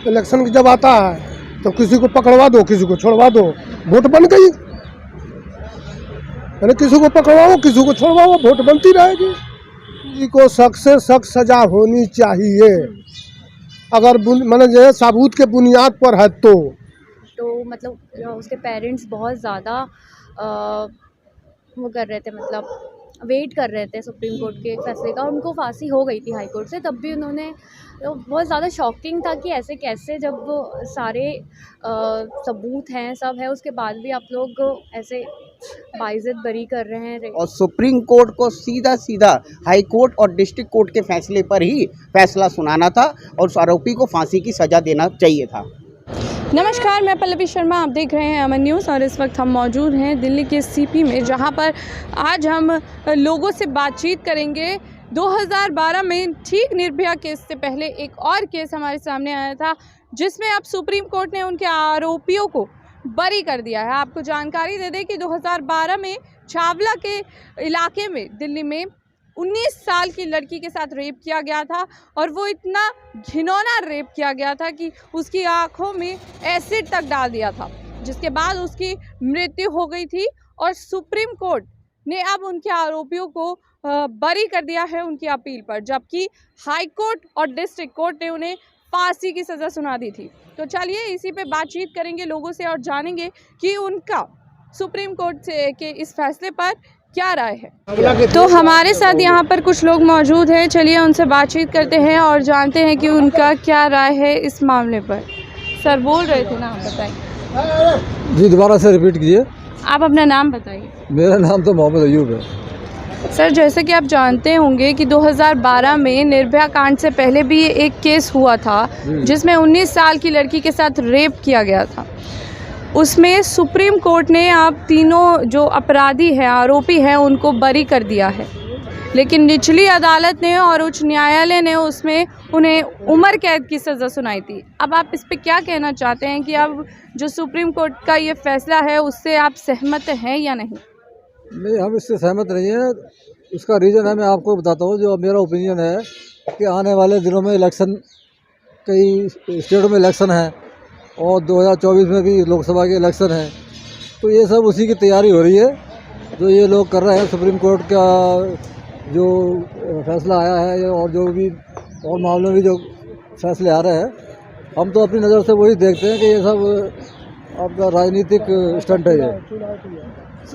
Election जब आता है तो किसी को पकड़वा दो, किसी को छोड़वा दो, वोट बन गई। यानी किसी को पकड़वाओ, किसी को छोड़वाओ, वोट बनती रहेगी। किसी को सख्त से सख्त सजा होनी चाहिए। अगर मतलब जो सबूत के बुनियाद पर है तो मतलब उसके पेरेंट्स बहुत ज़्यादा वो कर रहे थे, मतलब वेट कर रहे थे सुप्रीम कोर्ट के फैसले का। उनको फांसी हो गई थी हाई कोर्ट से, तब भी उन्होंने तो बहुत ज़्यादा शॉकिंग था कि ऐसे कैसे, जब सारे सबूत हैं, सब है, उसके बाद भी आप लोग ऐसे बाइज्जत बरी कर रहे हैं। और सुप्रीम कोर्ट को सीधा सीधा हाई कोर्ट और डिस्ट्रिक्ट कोर्ट के फैसले पर ही फैसला सुनाना था और उस आरोपी को फांसी की सज़ा देना चाहिए था। नमस्कार, मैं पल्लवी शर्मा, आप देख रहे हैं अमन न्यूज़ और इस वक्त हम मौजूद हैं दिल्ली के सीपी में, जहां पर आज हम लोगों से बातचीत करेंगे। 2012 में ठीक निर्भया केस से पहले एक और केस हमारे सामने आया था, जिसमें अब सुप्रीम कोर्ट ने उनके आरोपियों को बरी कर दिया है। आपको जानकारी दे दें कि 2012 में छावला के इलाके में दिल्ली में 19 साल की लड़की के साथ रेप किया गया था, और वो इतना घिनौना रेप किया गया था कि उसकी आंखों में एसिड तक डाल दिया था, जिसके बाद उसकी मृत्यु हो गई थी। और सुप्रीम कोर्ट ने अब उनके आरोपियों को बरी कर दिया है उनकी अपील पर, जबकि हाई कोर्ट और डिस्ट्रिक्ट कोर्ट ने उन्हें फांसी की सज़ा सुना दी थी। तो चलिए इसी पे बातचीत करेंगे लोगों से और जानेंगे कि उनका सुप्रीम कोर्ट से के इस फैसले पर क्या राय है। तो हमारे साथ यहाँ पर कुछ लोग मौजूद हैं, चलिए उनसे बातचीत करते हैं और जानते हैं कि उनका क्या राय है इस मामले पर। सर बोल रहे थे ना, आप बताइए। जी दोबारा से रिपीट कीजिए। आप अपना नाम बताइए। मेरा नाम तो मोहम्मद अयूब है। सर, जैसे कि आप जानते होंगे कि 2012 में निर्भया कांड से पहले भी एक केस हुआ था, जिसमें 19 साल की लड़की के साथ रेप किया गया था। उसमें सुप्रीम कोर्ट ने आप तीनों जो अपराधी हैं, आरोपी हैं, उनको बरी कर दिया है, लेकिन निचली अदालत ने और उच्च न्यायालय ने उसमें उन्हें उम्र कैद की सज़ा सुनाई थी। अब आप इस पे क्या कहना चाहते हैं कि अब जो सुप्रीम कोर्ट का ये फैसला है उससे आप सहमत हैं या नहीं? नहीं, हम इससे सहमत नहीं हैं। उसका रीज़न है, मैं आपको बताता हूँ। जो मेरा ओपिनियन है कि आने वाले दिनों में इलेक्शन, कई स्टेटों में इलेक्शन है और 2024 में भी लोकसभा के इलेक्शन है, तो ये सब उसी की तैयारी हो रही है जो ये लोग कर रहे हैं। सुप्रीम कोर्ट का जो फैसला आया है और जो भी और मामलों में जो फैसले आ रहे हैं, हम तो अपनी नज़र से वही देखते हैं कि ये सब आपका राजनीतिक स्टंट है।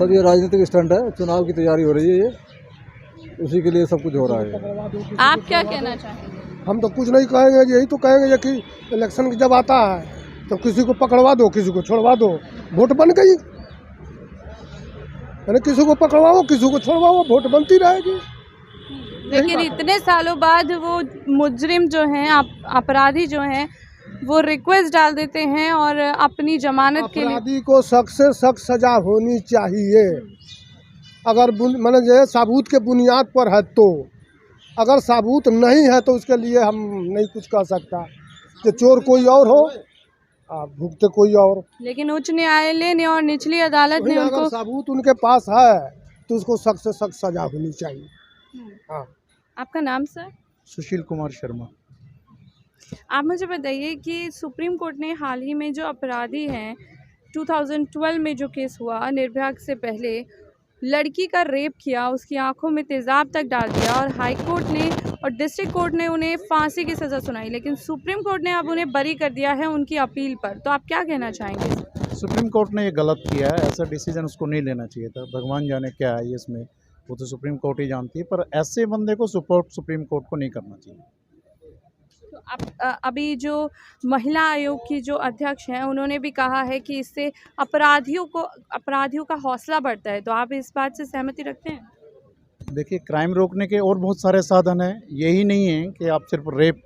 ये राजनीतिक स्टंट है, चुनाव की तैयारी हो रही है, ये उसी के लिए सब कुछ हो रहा है। आप क्या कहना चाहेंगे? हम तो कुछ नहीं कहेंगे, यही तो कहेंगे कि इलेक्शन जब आता है तो किसी को पकड़वा दो, किसी को छोड़वा दो, वोट बन गई। यानी किसी को पकड़वाओ, किसी को छोड़वाओ, वोट बनती रहेगी। लेकिन इतने सालों बाद वो मुजरिम जो हैं, अपराधी जो हैं, वो रिक्वेस्ट डाल देते हैं और अपनी जमानत के लिए। अपराधी को सख्त से सख्त सजा होनी चाहिए। अगर मतलब जो सबूत के बुनियाद पर है तो, अगर सबूत नहीं है तो उसके लिए हम नहीं कुछ कह सकता कि चोर कोई और हो, भुगते कोई और। लेकिन उच्च न्यायालय ने और निचली अदालत ने उनको, अगर सबूत उनके पास है तो उसको सख्त से सख्त सजा होनी चाहिए। हाँ। आपका नाम सर? सुशील कुमार शर्मा। आप मुझे बताइए कि सुप्रीम कोर्ट ने हाल ही में जो अपराधी हैं, 2012 में जो केस हुआ निर्भया से पहले, लड़की का रेप किया, उसकी आंखों में तेज़ाब तक डाल दिया, और हाई कोर्ट ने और डिस्ट्रिक्ट कोर्ट ने उन्हें फांसी की सज़ा सुनाई, लेकिन सुप्रीम कोर्ट ने अब उन्हें बरी कर दिया है उनकी अपील पर। तो आप क्या कहना चाहेंगे? सुप्रीम कोर्ट ने ये गलत किया है, ऐसा डिसीजन उसको नहीं लेना चाहिए था। भगवान जाने क्या है इसमें, वो तो सुप्रीम कोर्ट ही जानती है, पर ऐसे बंदे को सपोर्ट सुप्रीम कोर्ट को नहीं करना चाहिए। तो अब अभी जो महिला आयोग की जो अध्यक्ष हैं, उन्होंने भी कहा है कि इससे अपराधियों का हौसला बढ़ता है। तो आप इस बात से सहमति रखते हैं? देखिए, क्राइम रोकने के और बहुत सारे साधन हैं, यही नहीं है कि आप सिर्फ रेप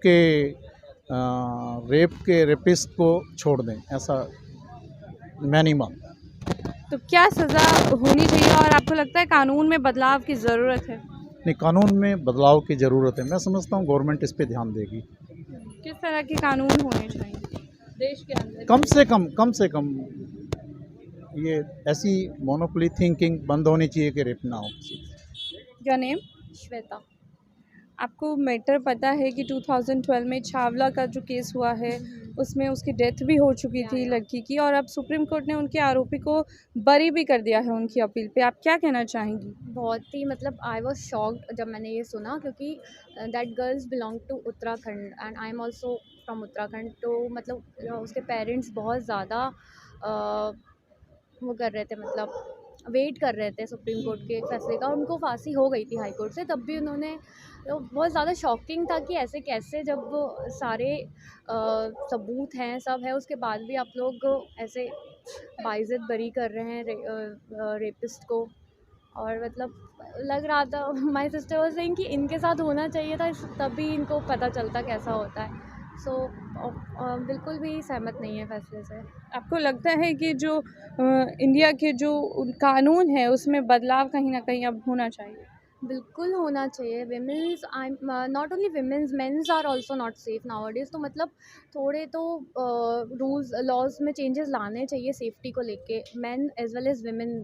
के रेपिस्ट को छोड़ दें, ऐसा मैं नहीं मानता। तो क्या सज़ा होनी चाहिए और आपको लगता है कानून में बदलाव की ज़रूरत है? नहीं, कानून में बदलाव की ज़रूरत है। मैं समझता हूँ गवर्नमेंट इस पे ध्यान देगी। किस तरह के कानून होने चाहिए देश के अंदर? कम से कम ये ऐसी मोनोपोली थिंकिंग बंद होनी चाहिए कि रेप ना हो किसी। क्या नेम? श्वेता। आपको मैटर पता है कि 2012 में छावला का जो केस हुआ है, उसमें उसकी डेथ भी हो चुकी थी लड़की की, और अब सुप्रीम कोर्ट ने उनके आरोपी को बरी भी कर दिया है उनकी अपील पे। आप क्या कहना चाहेंगी? बहुत ही मतलब आई वॉज शॉक्ड जब मैंने ये सुना, क्योंकि that girls belong to Uttarakhand and I am also from Uttarakhand. तो मतलब उसके पेरेंट्स बहुत ज़्यादा वो कर रहे थे, मतलब वेट कर रहे थे सुप्रीम कोर्ट के फैसले का। उनको फांसी हो गई थी हाई कोर्ट से, तब भी उन्होंने, तो बहुत ज़्यादा शॉकिंग था कि ऐसे कैसे, जब सारे सबूत हैं, सब है, उसके बाद भी आप लोग ऐसे बाइज़्ज़त बरी कर रहे हैं रेपिस्ट को। और मतलब लग रहा था, माय सिस्टर वाज सेइंग कि इनके साथ होना चाहिए था, तभी इनको पता चलता कैसा होता है। सो बिल्कुल भी सहमत नहीं है फैसले से। आपको लगता है कि जो इंडिया के जो कानून है उसमें बदलाव कहीं ना कहीं अब होना चाहिए? बिल्कुल होना चाहिए। Womens, I not only womens, mens are also not safe nowadays. तो मतलब थोड़े तो रूल्स लॉज में चेंजेस लाने चाहिए सेफ्टी को लेके, men as well as women.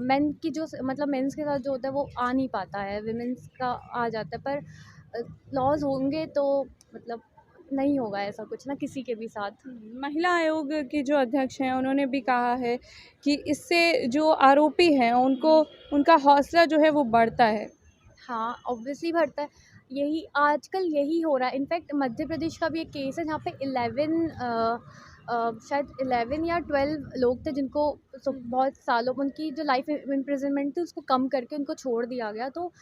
Men की जो मतलब मेंस के साथ जो होता है वो आ नहीं पाता है, विमेंस का आ जाता है। पर लॉज होंगे तो मतलब नहीं होगा ऐसा कुछ ना किसी के भी साथ। महिला आयोग की जो अध्यक्ष हैं उन्होंने भी कहा है कि इससे जो आरोपी हैं उनको उनका हौसला जो है वो बढ़ता है। हाँ, ऑब्वियसली बढ़ता है। यही आजकल यही हो रहा है। इनफैक्ट मध्य प्रदेश का भी एक केस है जहाँ पे 11 शायद 11 या 12 लोग थे जिनको बहुत सालों उनकी जो लाइफ इम्प्रिजनमेंट थी उसको कम करके उनको छोड़ दिया गया। तो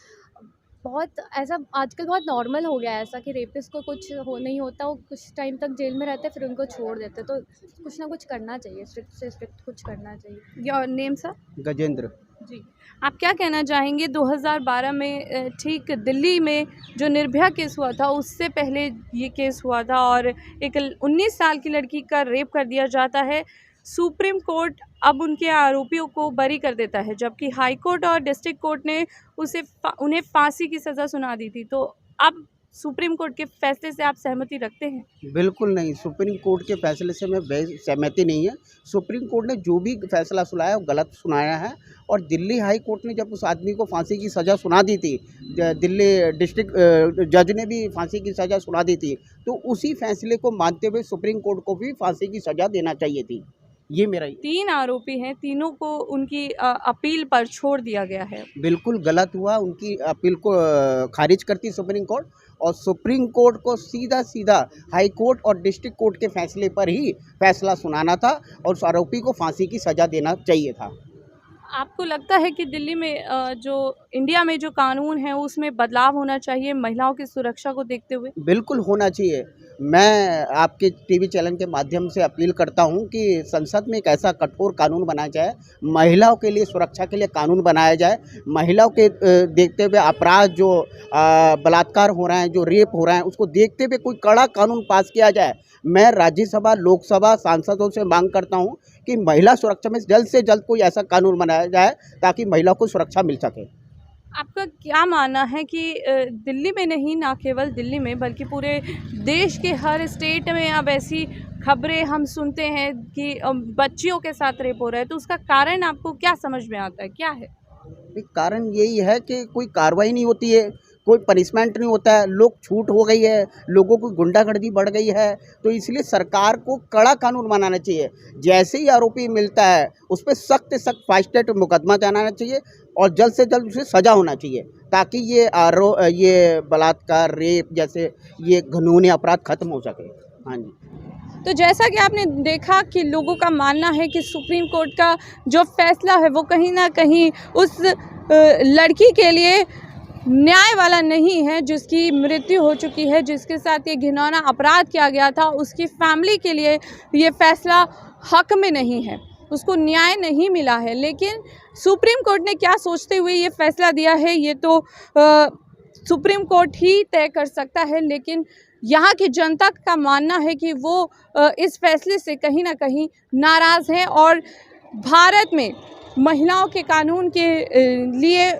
बहुत ऐसा आजकल बहुत नॉर्मल हो गया है ऐसा कि रेपिस्ट को कुछ हो नहीं होता, वो कुछ टाइम तक जेल में रहते फिर उनको छोड़ देते। तो कुछ ना कुछ करना चाहिए, स्ट्रिक्ट से स्ट्रिक्ट कुछ करना चाहिए। Your name sir? गजेंद्र। जी, आप क्या कहना चाहेंगे? 2012 में ठीक दिल्ली में जो निर्भया केस हुआ था उससे पहले ये केस हुआ था और एक 19 साल की लड़की का रेप कर दिया जाता है। सुप्रीम कोर्ट अब उनके आरोपियों को बरी कर देता है, जबकि हाई कोर्ट और डिस्ट्रिक्ट कोर्ट ने उन्हें फांसी की सज़ा सुना दी थी। तो अब सुप्रीम कोर्ट के फैसले से आप सहमति रखते हैं? बिल्कुल नहीं, सुप्रीम कोर्ट के फैसले से मैं सहमति नहीं है। सुप्रीम कोर्ट ने जो भी फैसला सुनाया वो गलत सुनाया है। और दिल्ली हाई कोर्ट ने जब उस आदमी को फांसी की सज़ा सुना दी थी, दिल्ली डिस्ट्रिक्ट जज ने भी फांसी की सज़ा सुना दी थी, तो उसी फैसले को मानते हुए सुप्रीम कोर्ट को भी फांसी की सज़ा देना चाहिए थी। ये मेरा 3 आरोपी हैं, तीनों को उनकी अपील पर छोड़ दिया गया है। बिल्कुल गलत हुआ। उनकी अपील को खारिज करती सुप्रीम कोर्ट, और सुप्रीम कोर्ट को सीधा सीधा हाई कोर्ट और डिस्ट्रिक्ट कोर्ट के फैसले पर ही फैसला सुनाना था और उस आरोपी को फांसी की सज़ा देना चाहिए था। आपको लगता है कि दिल्ली में जो इंडिया में जो कानून है उसमें बदलाव होना चाहिए महिलाओं की सुरक्षा को देखते हुए? बिल्कुल होना चाहिए। मैं आपके टीवी चैनल के माध्यम से अपील करता हूं कि संसद में एक ऐसा कठोर कानून बनाया जाए, महिलाओं के लिए सुरक्षा के लिए कानून बनाया जाए। महिलाओं के देखते हुए अपराध जो बलात्कार हो रहे हैं, जो रेप हो रहे हैं, उसको देखते हुए कोई कड़ा कानून पास किया जाए। मैं राज्यसभा लोकसभा सांसदों से मांग करता हूं कि महिला सुरक्षा में जल्द से जल्द कोई ऐसा कानून बनाया जाए ताकि महिलाओं को सुरक्षा मिल सके। आपका क्या मानना है कि दिल्ली में नहीं, ना केवल दिल्ली में बल्कि पूरे देश के हर स्टेट में अब ऐसी खबरें हम सुनते हैं कि बच्चियों के साथ रेप हो रहा है, तो उसका कारण आपको क्या समझ में आता है, क्या है? कारण यही है कि कोई कार्रवाई नहीं होती है, कोई पनिशमेंट नहीं होता है, लोग छूट हो गई है, लोगों की गुंडागर्दी बढ़ गई है। तो इसलिए सरकार को कड़ा कानून बनाना चाहिए। जैसे ही आरोपी मिलता है उस पर सख्त से सख्त फास्ट ट्रैक मुकदमा चलाना चाहिए और जल्द से जल्द उसे सज़ा होना चाहिए ताकि ये बलात्कार, रेप जैसे ये घिनौने अपराध खत्म हो सके। हाँ जी। तो जैसा कि आपने देखा कि लोगों का मानना है कि सुप्रीम कोर्ट का जो फैसला है वो कहीं ना कहीं उस लड़की के लिए न्याय वाला नहीं है जिसकी मृत्यु हो चुकी है, जिसके साथ ये घिनौना अपराध किया गया था। उसकी फैमिली के लिए ये फैसला हक में नहीं है, उसको न्याय नहीं मिला है। लेकिन सुप्रीम कोर्ट ने क्या सोचते हुए ये फैसला दिया है ये तो सुप्रीम कोर्ट ही तय कर सकता है। लेकिन यहाँ की जनता का मानना है कि वो इस फैसले से कहीं ना कहीं नाराज़ हैं और भारत में महिलाओं के कानून के लिए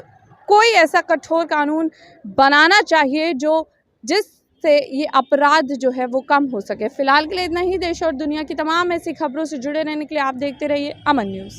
कोई ऐसा कठोर कानून बनाना चाहिए जिससे ये अपराध जो है वो कम हो सके। फिलहाल के लिए इतना ही। देश और दुनिया की तमाम ऐसी खबरों से जुड़े रहने के लिए आप देखते रहिए अमन न्यूज़।